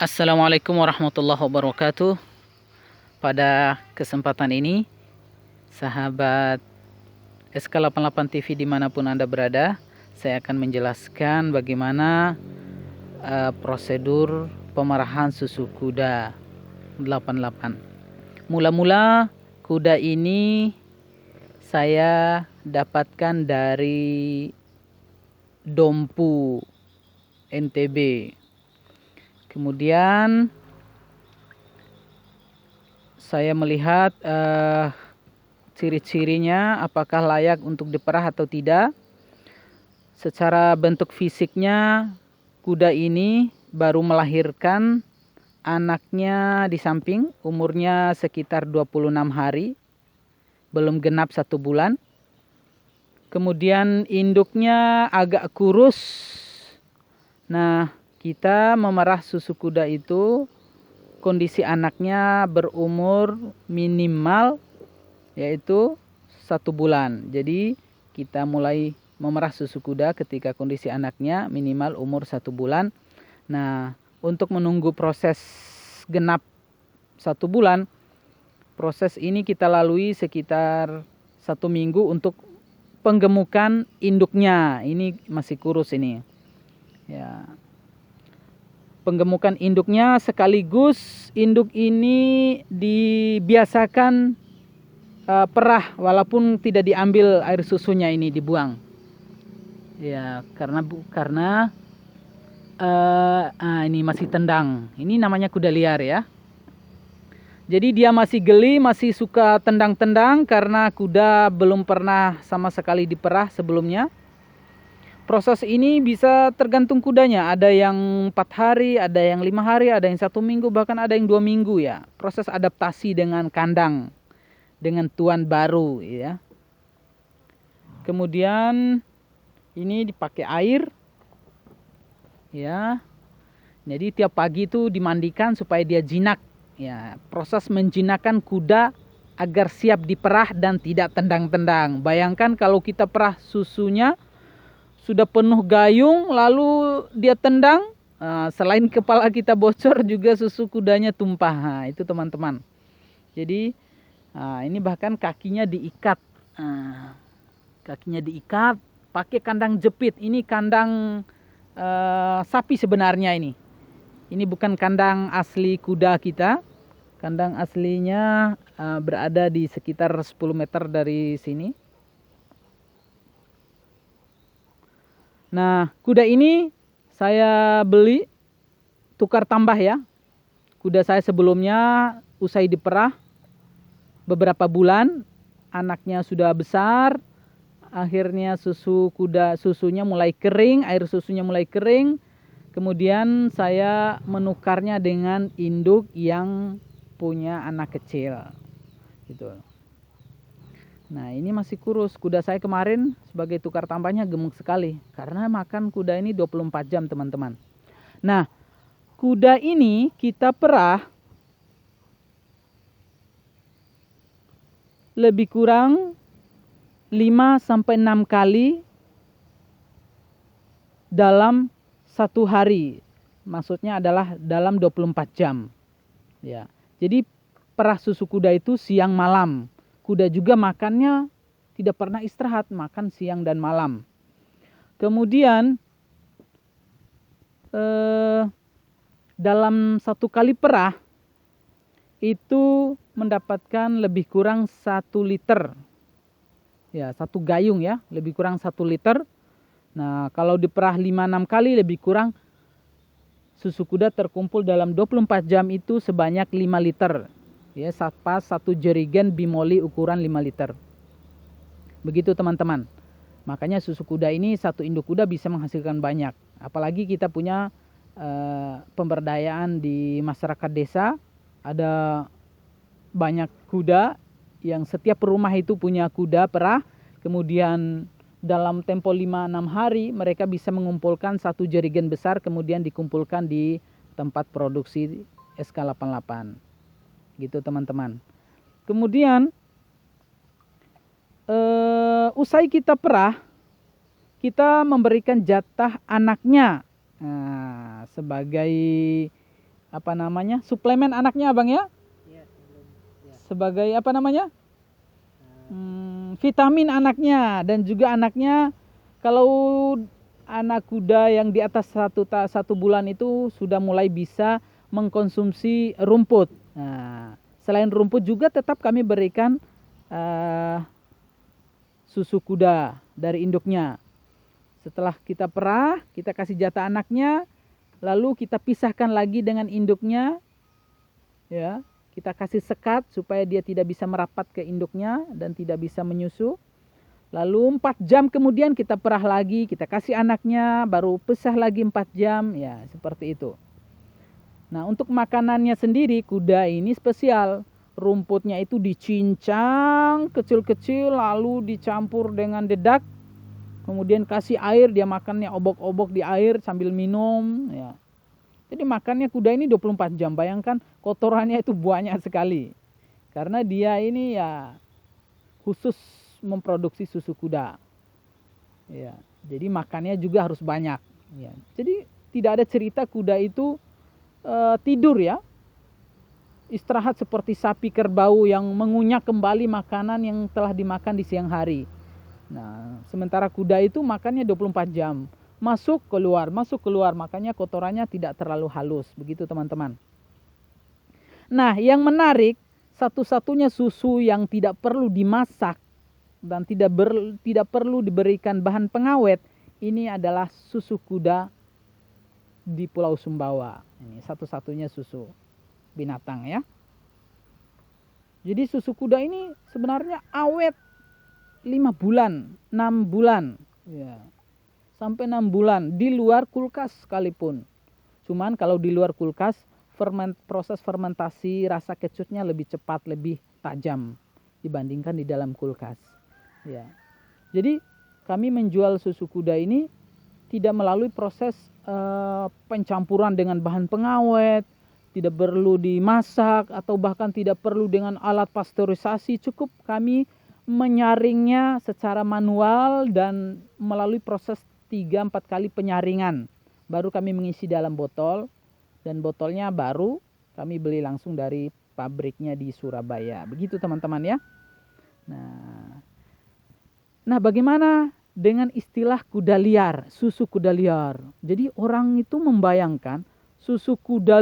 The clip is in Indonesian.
Assalamualaikum warahmatullahi wabarakatuh. Pada kesempatan ini, sahabat SK88 TV dimanapun Anda berada, saya akan menjelaskan bagaimana prosedur pemerahan susu kuda 88. Mula-mula kuda ini saya dapatkan dari Dompu, NTB. Kemudian saya melihat ciri-cirinya apakah layak untuk diperah atau tidak. Secara bentuk fisiknya, kuda ini baru melahirkan anaknya di samping, umurnya sekitar 26 hari, belum genap 1 bulan. Kemudian induknya agak kurus. Nah, kita memerah susu kuda itu kondisi anaknya berumur minimal yaitu 1 bulan. Jadi kita mulai memerah susu kuda ketika kondisi anaknya minimal umur 1 bulan. Nah, untuk menunggu proses genap 1 bulan, proses ini kita lalui sekitar 1 minggu untuk penggemukan induknya. Ini masih kurus ini. Ya. Penggemukan induknya sekaligus induk ini dibiasakan perah walaupun tidak diambil air susunya, ini dibuang. Ya, karena ini masih tendang. Ini namanya kuda liar ya. Jadi dia masih geli, masih suka tendang-tendang karena kuda belum pernah sama sekali diperah sebelumnya. Proses ini bisa tergantung kudanya. Ada yang 4 hari, ada yang 5 hari, ada yang 1 minggu, bahkan ada yang 2 minggu ya. Proses adaptasi dengan kandang, dengan tuan baru ya. Kemudian ini dipakai air ya. Jadi tiap pagi itu dimandikan supaya dia jinak ya. Proses menjinakkan kuda agar siap diperah dan tidak tendang-tendang. Bayangkan kalau kita perah susunya sudah penuh gayung lalu dia tendang, selain kepala kita bocor juga susu kudanya tumpah. Nah, itu teman-teman. Jadi ini bahkan kakinya diikat. Kakinya diikat pakai kandang jepit. Ini kandang sapi sebenarnya ini. Ini bukan kandang asli kuda kita. Kandang aslinya berada di sekitar 10 meter dari sini. Nah, kuda ini saya beli tukar tambah ya. Kuda saya sebelumnya usai diperah beberapa bulan, anaknya sudah besar, akhirnya susunya mulai kering, air susunya mulai kering. Kemudian saya menukarnya dengan induk yang punya anak kecil. Gitu. Nah, ini masih kurus. Kuda saya kemarin sebagai tukar tambahnya gemuk sekali. Karena makan kuda ini 24 jam teman-teman. Nah, kuda ini kita perah lebih kurang 5-6 kali dalam 1 hari. Maksudnya adalah dalam 24 jam. Ya. Jadi perah susu kuda itu siang malam. Kuda juga makannya tidak pernah istirahat, makan siang dan malam. Kemudian dalam 1 kali perah itu mendapatkan lebih kurang 1 liter. Ya, 1 gayung ya, lebih kurang 1 liter. Nah, kalau diperah 5-6 kali lebih kurang susu kuda terkumpul dalam 24 jam itu sebanyak 5 liter. Ya, pas 1 jerigen bimoli ukuran 5 liter. Begitu teman-teman. Makanya susu kuda ini, 1 induk kuda bisa menghasilkan banyak. Apalagi kita punya pemberdayaan di masyarakat desa. Ada banyak kuda yang setiap rumah itu punya kuda perah. Kemudian dalam tempo 5-6 hari mereka bisa mengumpulkan 1 jerigen besar, kemudian dikumpulkan di tempat produksi SK88. Gitu teman-teman. Kemudian usai kita perah, kita memberikan jatah anaknya sebagai suplemen anaknya Abang ya? Iya, sebelum ya. Sebagai vitamin anaknya, dan juga anaknya kalau anak kuda yang di atas satu bulan itu sudah mulai bisa mengkonsumsi rumput. Nah, selain rumput juga tetap kami berikan susu kuda dari induknya. Setelah kita perah, kita kasih jatah anaknya, lalu kita pisahkan lagi dengan induknya, ya. Kita kasih sekat supaya dia tidak bisa merapat ke induknya dan tidak bisa menyusu. Lalu 4 jam kemudian kita perah lagi, kita kasih anaknya, baru pisah lagi 4 jam, ya seperti itu. Nah, untuk makanannya sendiri, kuda ini spesial. Rumputnya itu dicincang kecil-kecil, lalu dicampur dengan dedak. Kemudian kasih air, dia makannya obok-obok di air sambil minum, ya. Jadi makannya kuda ini 24 jam. Bayangkan kotorannya itu banyak sekali. Karena dia ini ya khusus memproduksi susu kuda. Ya, jadi makannya juga harus banyak. Ya, jadi tidak ada cerita kuda itu tidur ya. Istirahat seperti sapi kerbau yang mengunyah kembali makanan yang telah dimakan di siang hari. Nah, sementara kuda itu makannya 24 jam. Masuk keluar, makanya kotorannya tidak terlalu halus. Begitu teman-teman. Nah, yang menarik, satu-satunya susu yang tidak perlu dimasak dan tidak perlu diberikan bahan pengawet, ini adalah susu kuda di Pulau Sumbawa. Ini satu-satunya susu binatang ya. Jadi susu kuda ini sebenarnya awet 5 bulan, 6 bulan. Ya. Sampai 6 bulan di luar kulkas sekalipun. Cuman kalau di luar kulkas, proses fermentasi rasa kecutnya lebih cepat, lebih tajam dibandingkan di dalam kulkas. Ya. Jadi kami menjual susu kuda ini tidak melalui proses pencampuran dengan bahan pengawet, tidak perlu dimasak atau bahkan tidak perlu dengan alat pasteurisasi. Cukup kami menyaringnya secara manual dan melalui proses 3-4 kali penyaringan. Baru kami mengisi dalam botol, dan botolnya baru kami beli langsung dari pabriknya di Surabaya. Begitu teman-teman ya. Nah, bagaimana dengan istilah kuda liar, susu kuda liar? Jadi orang itu membayangkan susu kuda